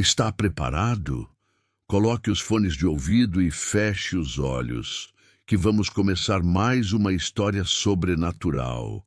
Está preparado? Coloque os fones de ouvido e feche os olhos, que vamos começar mais uma história sobrenatural.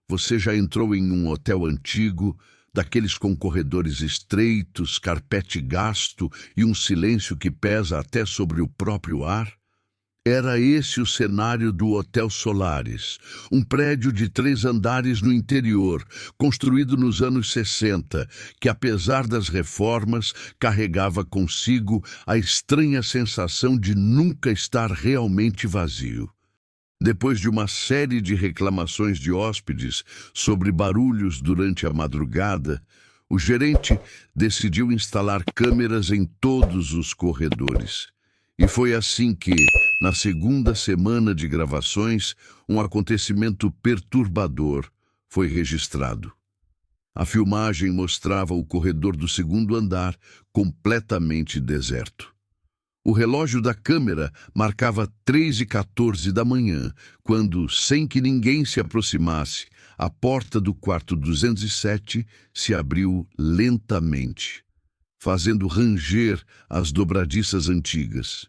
Você já entrou em um hotel antigo, daqueles com corredores estreitos, carpete gasto e um silêncio que pesa até sobre o próprio ar? Era esse o cenário do Hotel Solaris, um prédio de 3 andares no interior, construído nos anos 60, que, apesar das reformas, carregava consigo a estranha sensação de nunca estar realmente vazio. Depois de uma série de reclamações de hóspedes sobre barulhos durante a madrugada, o gerente decidiu instalar câmeras em todos os corredores. E foi assim que, na segunda semana de gravações, um acontecimento perturbador foi registrado. A filmagem mostrava o corredor do segundo andar completamente deserto. O relógio da câmera marcava 3h14 da manhã, quando, sem que ninguém se aproximasse, a porta do quarto 207 se abriu lentamente, fazendo ranger as dobradiças antigas.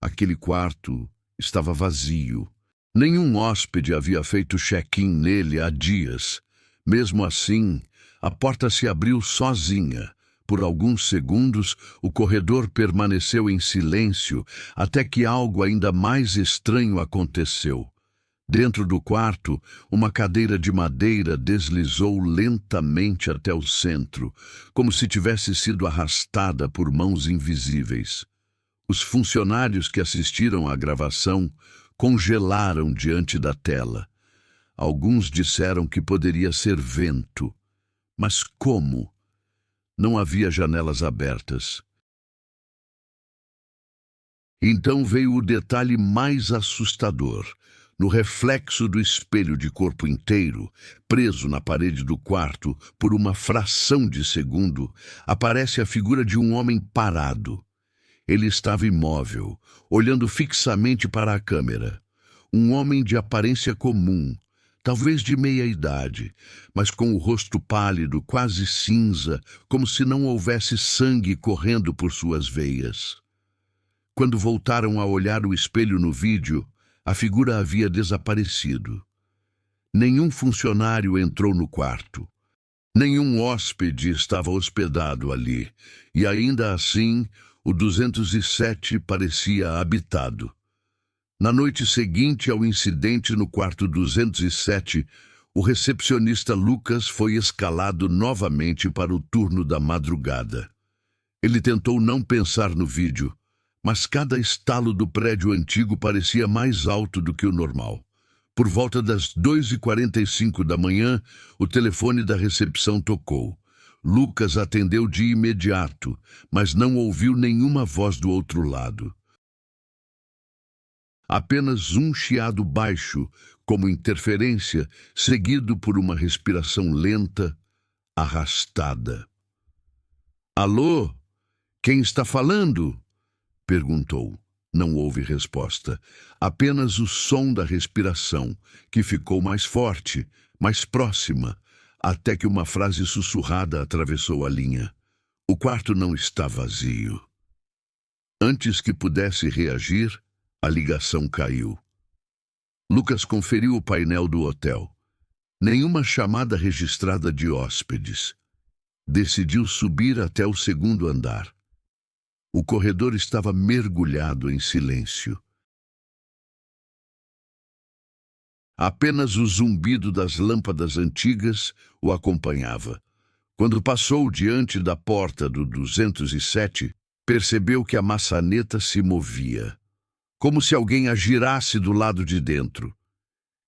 Aquele quarto estava vazio. Nenhum hóspede havia feito check-in nele há dias. Mesmo assim, a porta se abriu sozinha. Por alguns segundos, o corredor permaneceu em silêncio, até que algo ainda mais estranho aconteceu. Dentro do quarto, uma cadeira de madeira deslizou lentamente até o centro, como se tivesse sido arrastada por mãos invisíveis. Os funcionários que assistiram à gravação congelaram diante da tela. Alguns disseram que poderia ser vento. Mas como? Não havia janelas abertas. Então veio o detalhe mais assustador. No reflexo do espelho de corpo inteiro, preso na parede do quarto por uma fração de segundo, aparece a figura de um homem parado. Ele estava imóvel, olhando fixamente para a câmera. Um homem de aparência comum, talvez de meia idade, mas com o rosto pálido, quase cinza, como se não houvesse sangue correndo por suas veias. Quando voltaram a olhar o espelho no vídeo, a figura havia desaparecido. Nenhum funcionário entrou no quarto. Nenhum hóspede estava hospedado ali, e ainda assim, o 207 parecia habitado. Na noite seguinte ao incidente no quarto 207, o recepcionista Lucas foi escalado novamente para o turno da madrugada. Ele tentou não pensar no vídeo, mas cada estalo do prédio antigo parecia mais alto do que o normal. Por volta das 2h45 da manhã, o telefone da recepção tocou. Lucas atendeu de imediato, mas não ouviu nenhuma voz do outro lado. Apenas um chiado baixo, como interferência, seguido por uma respiração lenta, arrastada. "Alô? Quem está falando?" perguntou. Não houve resposta. Apenas o som da respiração, que ficou mais forte, mais próxima, até que uma frase sussurrada atravessou a linha. O quarto não está vazio. Antes que pudesse reagir, a ligação caiu. Lucas conferiu o painel do hotel. Nenhuma chamada registrada de hóspedes. Decidiu subir até o segundo andar. O corredor estava mergulhado em silêncio. Apenas o zumbido das lâmpadas antigas o acompanhava. Quando passou diante da porta do 207, percebeu que a maçaneta se movia, como se alguém a girasse do lado de dentro.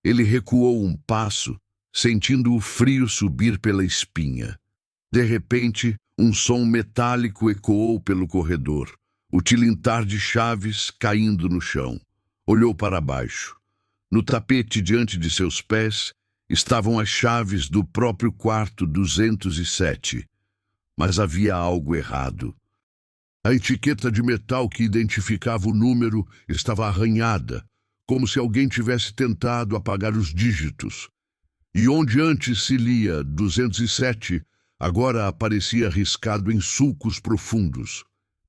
Ele recuou um passo, sentindo o frio subir pela espinha. De repente, um som metálico ecoou pelo corredor, o tilintar de chaves caindo no chão. Olhou para baixo. No tapete diante de seus pés estavam as chaves do próprio quarto 207. Mas havia algo errado. A etiqueta de metal que identificava o número estava arranhada, como se alguém tivesse tentado apagar os dígitos. E onde antes se lia 207, Agora aparecia riscado em sulcos profundos.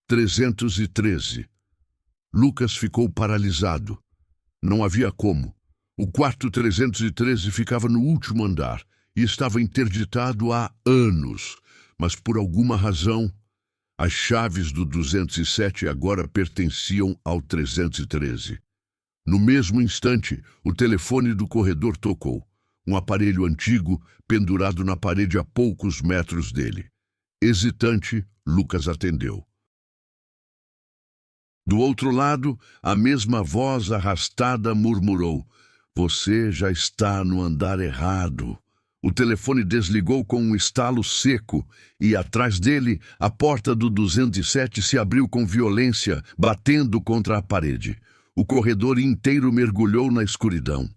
313. Lucas ficou paralisado. Não havia como. O quarto 313 ficava no último andar e estava interditado há anos, mas por alguma razão, as chaves do 207 agora pertenciam ao 313. No mesmo instante, o telefone do corredor tocou. Um aparelho antigo pendurado na parede a poucos metros dele. Hesitante, Lucas atendeu. Do outro lado, a mesma voz arrastada murmurou: "Você já está no andar errado." O telefone desligou com um estalo seco e, atrás dele, a porta do 207 se abriu com violência, batendo contra a parede. O corredor inteiro mergulhou na escuridão.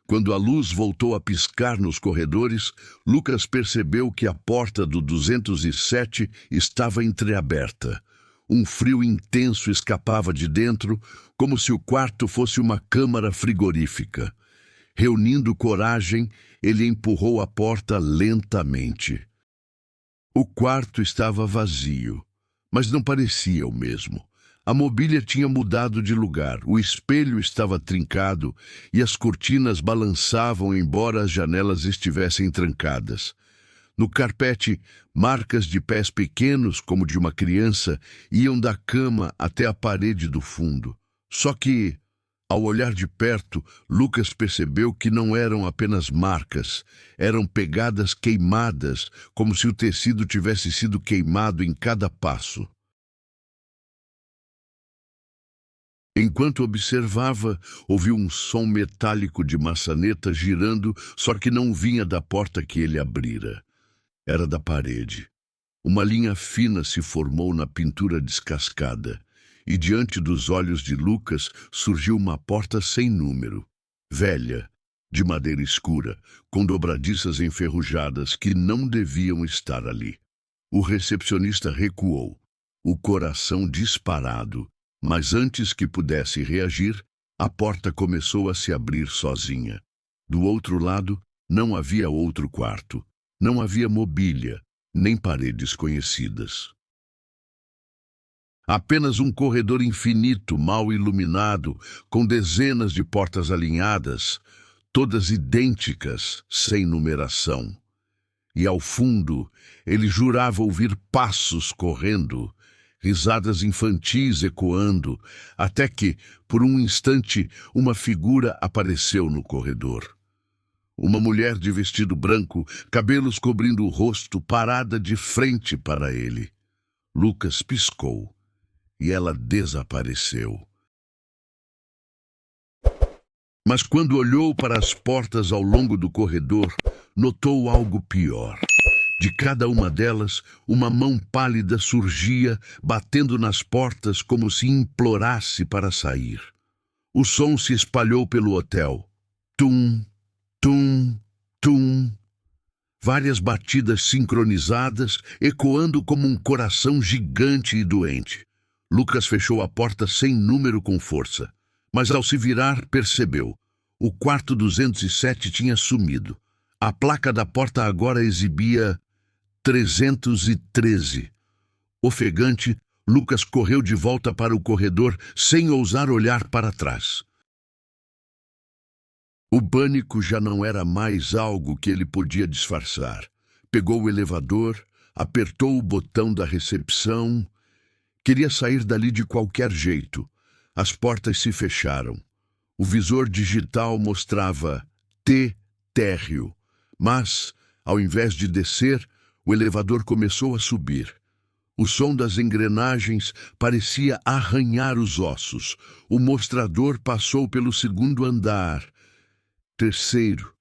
Quando a luz voltou a piscar nos corredores, Lucas percebeu que a porta do 207 estava entreaberta. Um frio intenso escapava de dentro, como se o quarto fosse uma câmara frigorífica. Reunindo coragem, ele empurrou a porta lentamente. O quarto estava vazio, mas não parecia o mesmo. A mobília tinha mudado de lugar, o espelho estava trincado e as cortinas balançavam embora as janelas estivessem trancadas. No carpete, marcas de pés pequenos, como de uma criança, iam da cama até a parede do fundo. Só que, ao olhar de perto, Lucas percebeu que não eram apenas marcas, eram pegadas queimadas, como se o tecido tivesse sido queimado em cada passo. Enquanto observava, ouviu um som metálico de maçaneta girando, só que não vinha da porta que ele abrira. Era da parede. Uma linha fina se formou na pintura descascada, e diante dos olhos de Lucas surgiu uma porta sem número, velha, de madeira escura, com dobradiças enferrujadas que não deviam estar ali. O recepcionista recuou, o coração disparado, mas antes que pudesse reagir, a porta começou a se abrir sozinha. Do outro lado, não havia outro quarto. Não havia mobília, nem paredes conhecidas. Apenas um corredor infinito, mal iluminado, com dezenas de portas alinhadas, todas idênticas, sem numeração. E ao fundo, ele jurava ouvir passos correndo, risadas infantis ecoando, até que, por um instante, uma figura apareceu no corredor. Uma mulher de vestido branco, cabelos cobrindo o rosto, parada de frente para ele. Lucas piscou e ela desapareceu. Mas quando olhou para as portas ao longo do corredor, notou algo pior. De cada uma delas, uma mão pálida surgia, batendo nas portas como se implorasse para sair. O som se espalhou pelo hotel. Tum, tum, tum. Várias batidas sincronizadas, ecoando como um coração gigante e doente. Lucas fechou a porta sem número com força, mas ao se virar, percebeu. O quarto 207 tinha sumido. A placa da porta agora exibia 313. Ofegante, Lucas correu de volta para o corredor sem ousar olhar para trás. O pânico já não era mais algo que ele podia disfarçar. Pegou o elevador, apertou o botão da recepção. Queria sair dali de qualquer jeito. As portas se fecharam. O visor digital mostrava T térreo, mas, ao invés de descer, o elevador começou a subir. O som das engrenagens parecia arranhar os ossos. O mostrador passou pelo segundo andar. Terceiro.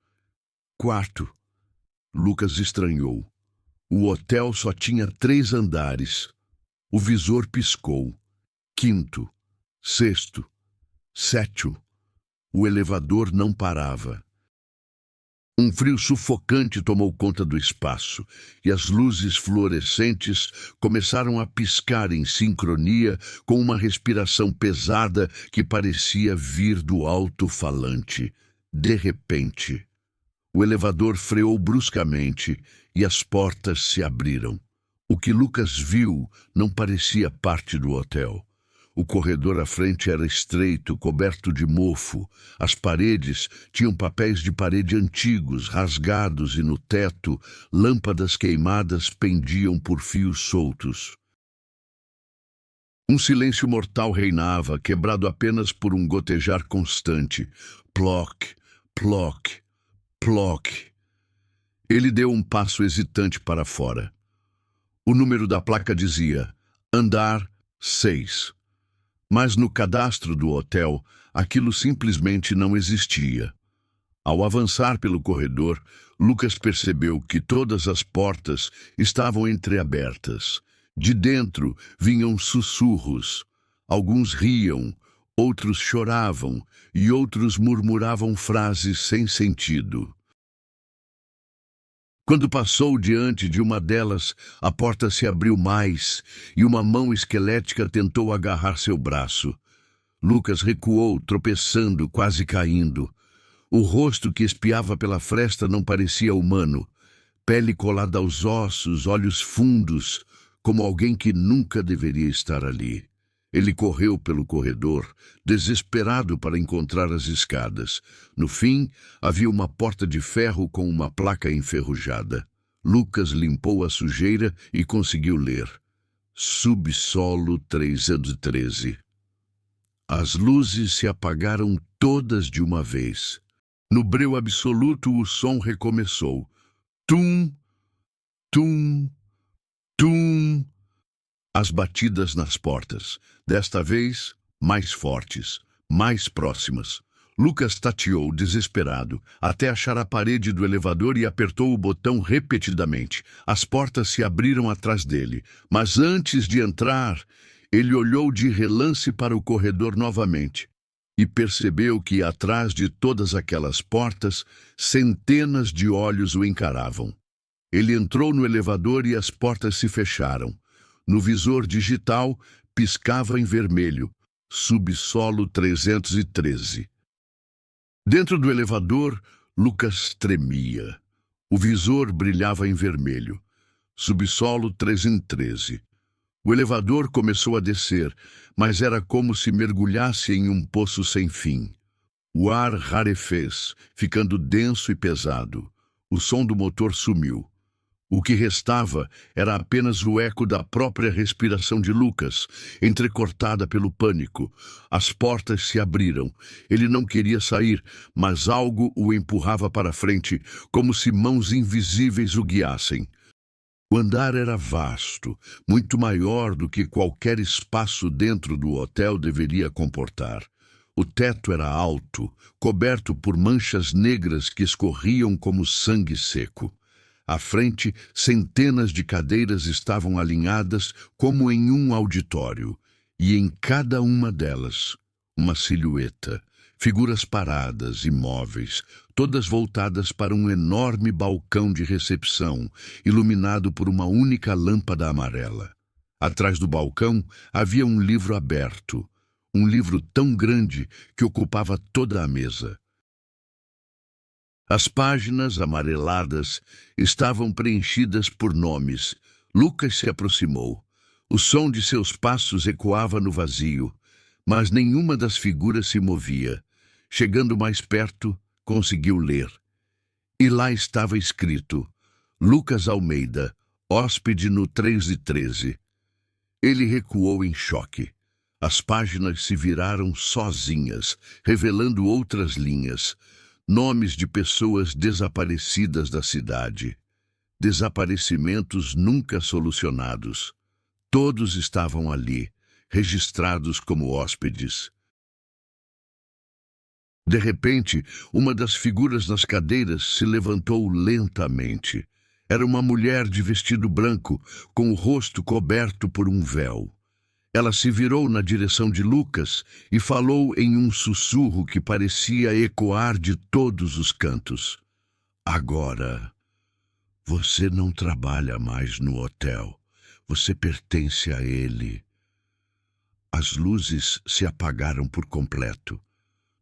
Quarto. Lucas estranhou. O hotel só tinha 3 andares. O visor piscou. Quinto. Sexto. Sétimo. O elevador não parava. Um frio sufocante tomou conta do espaço, e as luzes fluorescentes começaram a piscar em sincronia com uma respiração pesada que parecia vir do alto-falante. De repente, o elevador freou bruscamente e as portas se abriram. O que Lucas viu não parecia parte do hotel. O corredor à frente era estreito, coberto de mofo. As paredes tinham papéis de parede antigos, rasgados, e no teto, lâmpadas queimadas pendiam por fios soltos. Um silêncio mortal reinava, quebrado apenas por um gotejar constante. Ploc, ploc, ploc. Ele deu um passo hesitante para fora. O número da placa dizia andar 6. Mas no cadastro do hotel, aquilo simplesmente não existia. Ao avançar pelo corredor, Lucas percebeu que todas as portas estavam entreabertas. De dentro vinham sussurros. Alguns riam, outros choravam e outros murmuravam frases sem sentido. Quando passou diante de uma delas, a porta se abriu mais e uma mão esquelética tentou agarrar seu braço. Lucas recuou, tropeçando, quase caindo. O rosto que espiava pela fresta não parecia humano. Pele colada aos ossos, olhos fundos, como alguém que nunca deveria estar ali. Ele correu pelo corredor, desesperado para encontrar as escadas. No fim, havia uma porta de ferro com uma placa enferrujada. Lucas limpou a sujeira e conseguiu ler. Subsolo 313. As luzes se apagaram todas de uma vez. No breu absoluto, o som recomeçou. Tum, tum, tum. As batidas nas portas, desta vez mais fortes, mais próximas. Lucas tateou, desesperado, até achar a parede do elevador e apertou o botão repetidamente. As portas se abriram atrás dele, mas antes de entrar, ele olhou de relance para o corredor novamente e percebeu que, atrás de todas aquelas portas, centenas de olhos o encaravam. Ele entrou no elevador e as portas se fecharam. No visor digital, piscava em vermelho, subsolo 313. Dentro do elevador, Lucas tremia. O visor brilhava em vermelho, subsolo 313. O elevador começou a descer, mas era como se mergulhasse em um poço sem fim. O ar rarefez, ficando denso e pesado. O som do motor sumiu. O que restava era apenas o eco da própria respiração de Lucas, entrecortada pelo pânico. As portas se abriram. Ele não queria sair, mas algo o empurrava para frente, como se mãos invisíveis o guiassem. O andar era vasto, muito maior do que qualquer espaço dentro do hotel deveria comportar. O teto era alto, coberto por manchas negras que escorriam como sangue seco. À frente, centenas de cadeiras estavam alinhadas como em um auditório, e em cada uma delas, uma silhueta, figuras paradas, imóveis, todas voltadas para um enorme balcão de recepção, iluminado por uma única lâmpada amarela. Atrás do balcão havia um livro aberto, um livro tão grande que ocupava toda a mesa. As páginas amareladas estavam preenchidas por nomes. Lucas se aproximou. O som de seus passos ecoava no vazio, mas nenhuma das figuras se movia. Chegando mais perto, conseguiu ler. E lá estava escrito: Lucas Almeida, hóspede no 313. Ele recuou em choque. As páginas se viraram sozinhas, revelando outras linhas. Nomes de pessoas desaparecidas da cidade. Desaparecimentos nunca solucionados. Todos estavam ali, registrados como hóspedes. De repente, uma das figuras nas cadeiras se levantou lentamente. Era uma mulher de vestido branco, com o rosto coberto por um véu. Ela se virou na direção de Lucas e falou em um sussurro que parecia ecoar de todos os cantos. Agora, você não trabalha mais no hotel. Você pertence a ele. As luzes se apagaram por completo.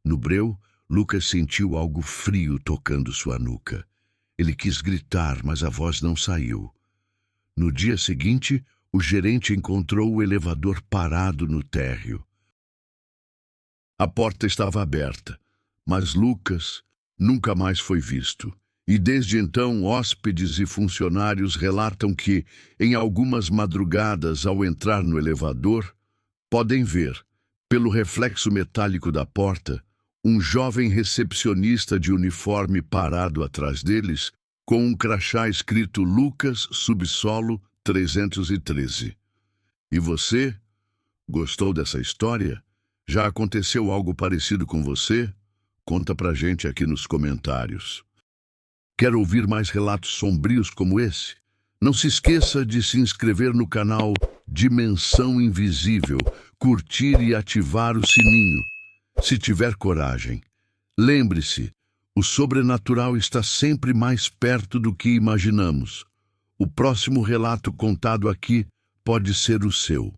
No breu, Lucas sentiu algo frio tocando sua nuca. Ele quis gritar, mas a voz não saiu. No dia seguinte, o gerente encontrou o elevador parado no térreo. A porta estava aberta, mas Lucas nunca mais foi visto. E desde então, hóspedes e funcionários relatam que, em algumas madrugadas, ao entrar no elevador, podem ver, pelo reflexo metálico da porta, um jovem recepcionista de uniforme parado atrás deles, com um crachá escrito Lucas Subsolo 313. E você? Gostou dessa história? Já aconteceu algo parecido com você? Conta pra gente aqui nos comentários. Quer ouvir mais relatos sombrios como esse? Não se esqueça de se inscrever no canal Dimensão Invisível, curtir e ativar o sininho, se tiver coragem. Lembre-se, o sobrenatural está sempre mais perto do que imaginamos. O próximo relato contado aqui pode ser o seu.